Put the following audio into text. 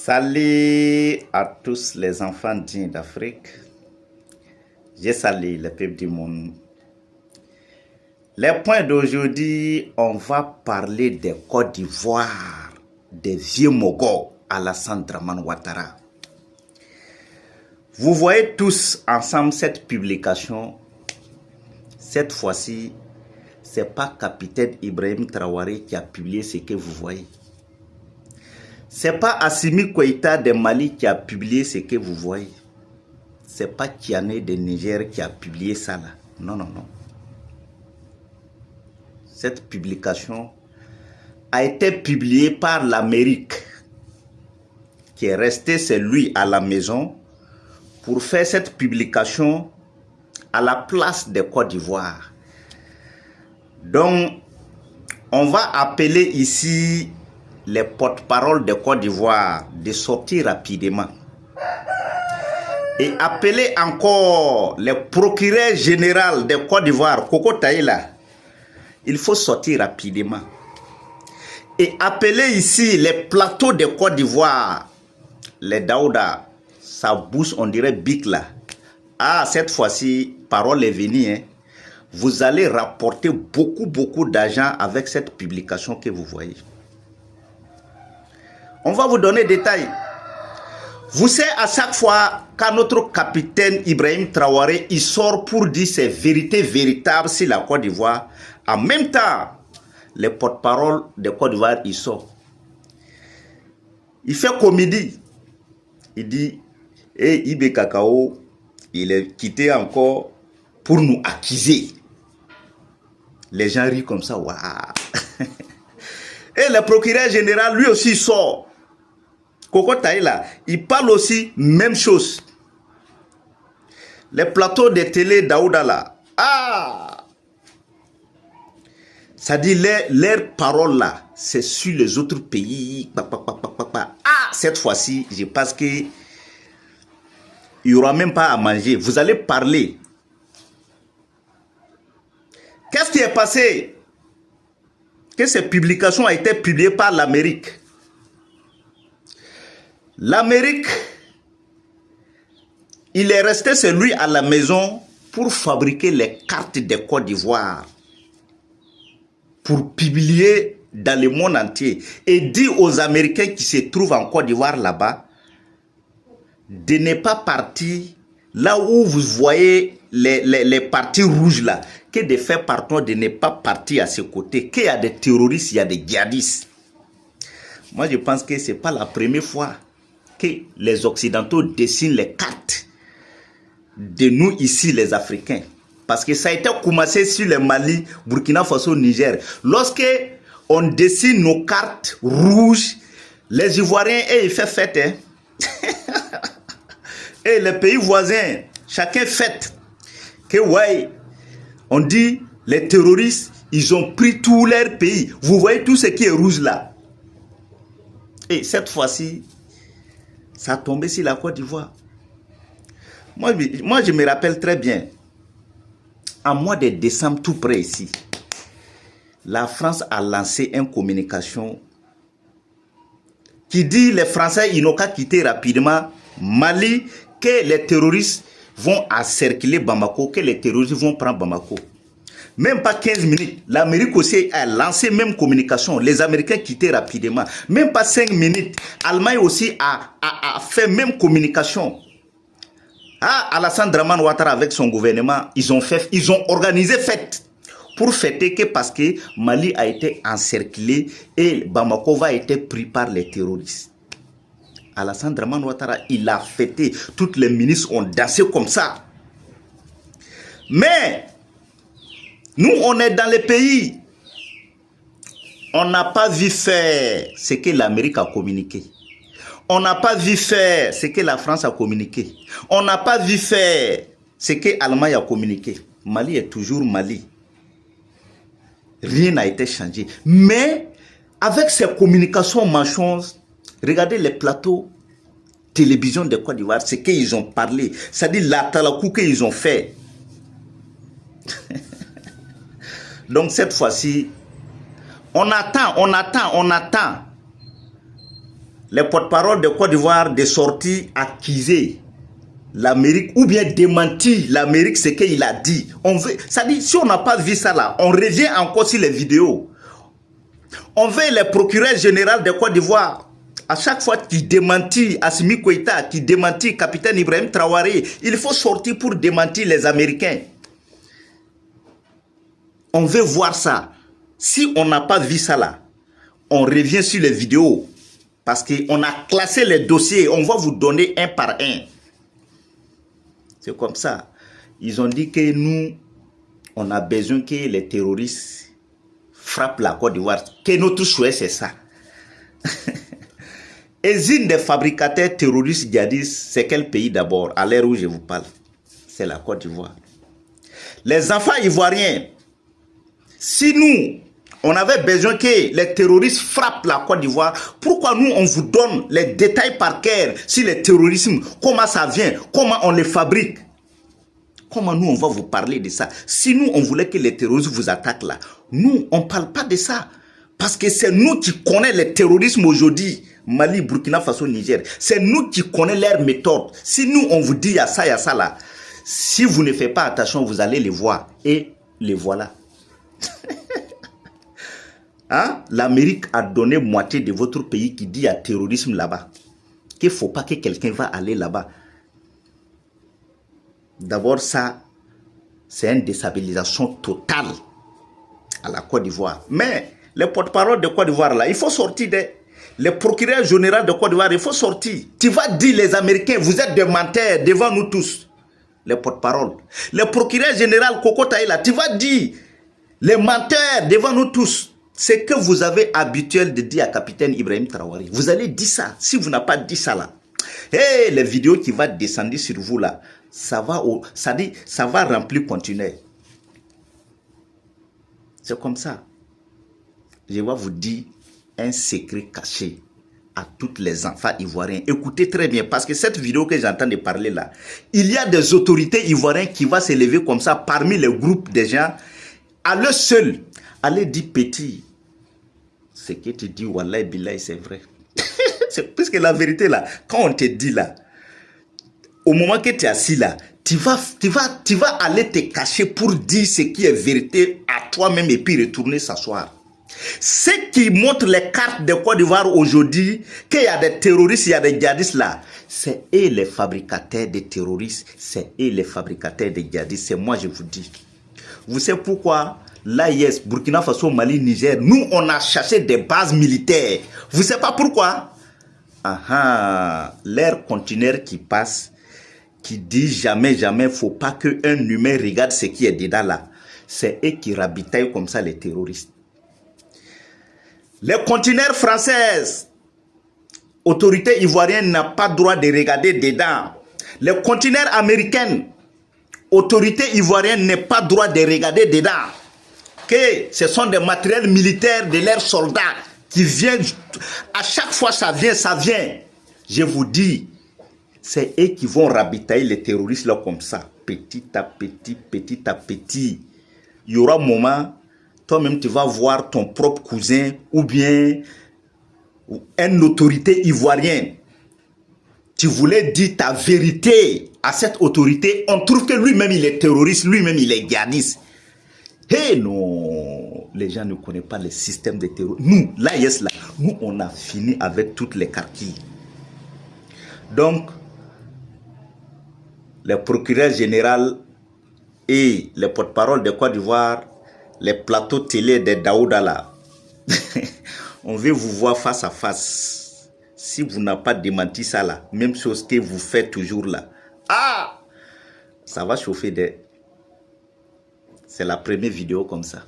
Salut à tous les enfants dignes d'Afrique. Je salue le peuple du monde. Les points d'aujourd'hui, on va parler des Côte d'Ivoire, des vieux Mogos Alassane Dramane Ouattara. Vous voyez tous ensemble cette publication. Cette fois-ci, ce n'est pas Capitaine Ibrahim Traoré qui a publié ce que vous voyez. Ce n'est pas Assimi Goïta de Mali qui a publié ce que vous voyez. Ce n'est pas Kiané de Niger qui a publié ça là. Non, non, non. Cette publication a été publiée par l'Amérique, qui est resté celui à la maison pour faire cette publication à la place de Côte d'Ivoire. Donc, on va appeler ici les porte-paroles de Côte d'Ivoire de sortir rapidement. Et appeler encore le procureur général de Côte d'Ivoire, Koko Taïla. Il faut sortir rapidement. Et appeler ici les plateaux de Côte d'Ivoire, les Daouda, sa bouche on dirait bic là. Ah, cette fois-ci, parole est venue. Hein. Vous allez rapporter beaucoup d'argent avec cette publication que vous voyez. On va vous donner des détails. Vous savez, à chaque fois, quand notre capitaine Ibrahim Traoré, il sort pour dire ses vérités véritables sur la Côte d'Ivoire, en même temps, les porte-paroles de Côte d'Ivoire, il sort. Il fait comédie. Il dit, et Ibé Kakao, il est quitté encore pour nous accuser. Les gens rient comme ça, waouh. Et le procureur général, lui aussi, sort. Koko Taïla, il parle aussi même chose. Les plateaux de télé Daouda là, ah, ça dit leurs paroles là, c'est sur les autres pays. Ah, cette fois-ci, je pense que il n'y aura même pas à manger. Vous allez parler. Qu'est-ce qui est passé? Que cette publication a été publiée par l'Amérique. L'Amérique, il est resté celui à la maison pour fabriquer les cartes de Côte d'Ivoire, pour publier dans le monde entier et dire aux Américains qui se trouvent en Côte d'Ivoire là-bas de ne pas partir là où vous voyez les partis rouges là, que de faire partout de ne pas partir à ce côté, qu'il y a des terroristes, il y a des djihadistes. Moi je pense que ce n'est pas la première fois que les Occidentaux dessinent les cartes de nous ici les Africains. Parce que ça a été commencé sur le Mali, Burkina Faso, Niger. Lorsque on dessine nos cartes rouges, les Ivoiriens, ils font fête. Hein? Et les pays voisins, chacun fête. Que ouais, on dit, les terroristes, ils ont pris tous leurs pays. Vous voyez tout ce qui est rouge là. Et cette fois-ci, ça a tombé sur la Côte d'Ivoire. Moi, je me rappelle très bien, en mois de décembre, tout près ici, la France a lancé une communication qui dit les Français, ils n'ont qu'à quitter rapidement Mali, que les terroristes vont encercler Bamako, que les terroristes vont prendre Bamako. Même pas 15 minutes, l'Amérique aussi a lancé même communication. Les Américains quittaient rapidement. Même pas 5 minutes, l'Allemagne aussi a fait même communication. Ah, Alassane Dramane Ouattara avec son gouvernement, ils ont organisé fête pour fêter que parce que Mali a été encerclé et Bamako va être pris par les terroristes. Alassane Dramane Ouattara, il a fêté. Toutes les ministres ont dansé comme ça. Mais nous, on est dans les pays. On n'a pas vu faire ce que l'Amérique a communiqué. On n'a pas vu faire ce que la France a communiqué. On n'a pas vu faire ce que l'Allemagne a communiqué. Mali est toujours Mali. Rien n'a été changé. Mais avec ces communications mensonges, regardez les plateaux télévision de Côte d'Ivoire, ce qu'ils ont parlé. C'est-à-dire la talakou qu'ils ont fait. Donc cette fois-ci, on attend. les porte-parole de Côte d'Ivoire de sortir accuser l'Amérique ou bien démentir l'Amérique ce qu'il a dit. Ça dit, si on n'a pas vu ça là, on revient encore sur les vidéos. On veut le procureur général de Côte d'Ivoire. À chaque fois qu'il démentit Assimi Goïta, qu'il démentit capitaine Ibrahim Traoré, il faut sortir pour démentir les Américains. On veut voir ça. Si on n'a pas vu ça là, on revient sur les vidéos. Parce qu'on a classé les dossiers. On va vous donner un par un. C'est comme ça. Ils ont dit que nous, on a besoin que les terroristes frappent la Côte d'Ivoire. Que notre souhait, c'est ça. Et une des fabricateurs terroristes djihadistes, c'est quel pays d'abord? À l'heure où je vous parle, c'est la Côte d'Ivoire. Les enfants ivoiriens, si nous, on avait besoin que les terroristes frappent la Côte d'Ivoire, pourquoi nous, on vous donne les détails par cœur sur le terrorisme, comment ça vient, comment on les fabrique? Comment nous, on va vous parler de ça? Si nous, on voulait que les terroristes vous attaquent là, nous, on ne parle pas de ça. Parce que c'est nous qui connaissons le terrorisme aujourd'hui. Mali, Burkina Faso, Niger. C'est nous qui connaissons leurs méthodes. Si nous, on vous dit il y a ça là, si vous ne faites pas attention, vous allez les voir. Et les voilà. Hein? L'Amérique a donné moitié de votre pays qui dit il y a terrorisme là-bas. Qu'il ne faut pas que quelqu'un va aller là-bas. D'abord, ça, c'est une déstabilisation totale à la Côte d'Ivoire. Mais les porte-parole de Côte d'Ivoire, là, il faut sortir des... Le procureur général de Côte d'Ivoire, il faut sortir. Tu vas dire les Américains, vous êtes des menteurs devant nous tous. Les porte-parole. Le procureur général Koko Taïla, tu vas dire les menteurs devant nous tous. C'est que vous avez habituel de dire à capitaine Ibrahim Traoré. Vous allez dire ça. Si vous n'avez pas dit ça là. Hey, les vidéos qui vont descendre sur vous là, ça va remplir conteneur. C'est comme ça. Je vais vous dire un secret caché à tous les enfants ivoiriens. Écoutez très bien, parce que cette vidéo que j'entends de parler là, il y a des autorités ivoiriennes qui vont se lever comme ça parmi les groupes des gens, à leur seul, aller dire petit. Ce que tu dis, Wallah Billah, c'est vrai. Puisque la vérité là, quand on te dit là, au moment que tu es assis là, tu vas aller te cacher pour dire ce qui est vérité à toi-même et puis retourner s'asseoir. Ce qui montre les cartes de Côte d'Ivoire aujourd'hui, qu'il y a des terroristes, il y a des djihadistes là, c'est eux les fabricateurs de terroristes, c'est eux les fabricateurs de djihadistes, c'est moi je vous dis. Vous savez pourquoi l'AIS, Burkina Faso, Mali, Niger, nous on a cherché des bases militaires. Vous savez pas pourquoi? L'air conteneur qui passe, qui dit jamais, jamais, faut pas qu'un humain regarde ce qui est dedans là. C'est eux qui ravitaillent comme ça les terroristes. Les conteneurs français, autorités ivoiriennes n'ont pas droit de regarder dedans. Les conteneurs américains, autorités ivoiriennes n'ont pas droit de regarder dedans. Que ce sont des matériels militaires de leurs soldats qui viennent, à chaque fois ça vient. Je vous dis, c'est eux qui vont ravitailler les terroristes là comme ça, petit à petit, petit à petit. Il y aura un moment, toi-même tu vas voir ton propre cousin ou bien une autorité ivoirienne. Tu voulais dire ta vérité à cette autorité, on trouve que lui-même il est terroriste, lui-même il est djihadiste. Non, les gens ne connaissent pas le système de terror. Nous, l'AIS là, nous on a fini avec toutes les carquilles. Donc, le procureur général et les porte-parole de Côte d'Ivoire, les plateaux télé de Daouda là, on veut vous voir face à face. Si vous n'avez pas démenti ça là, même chose que vous faites toujours là, ça va chauffer des... C'est la première vidéo comme ça.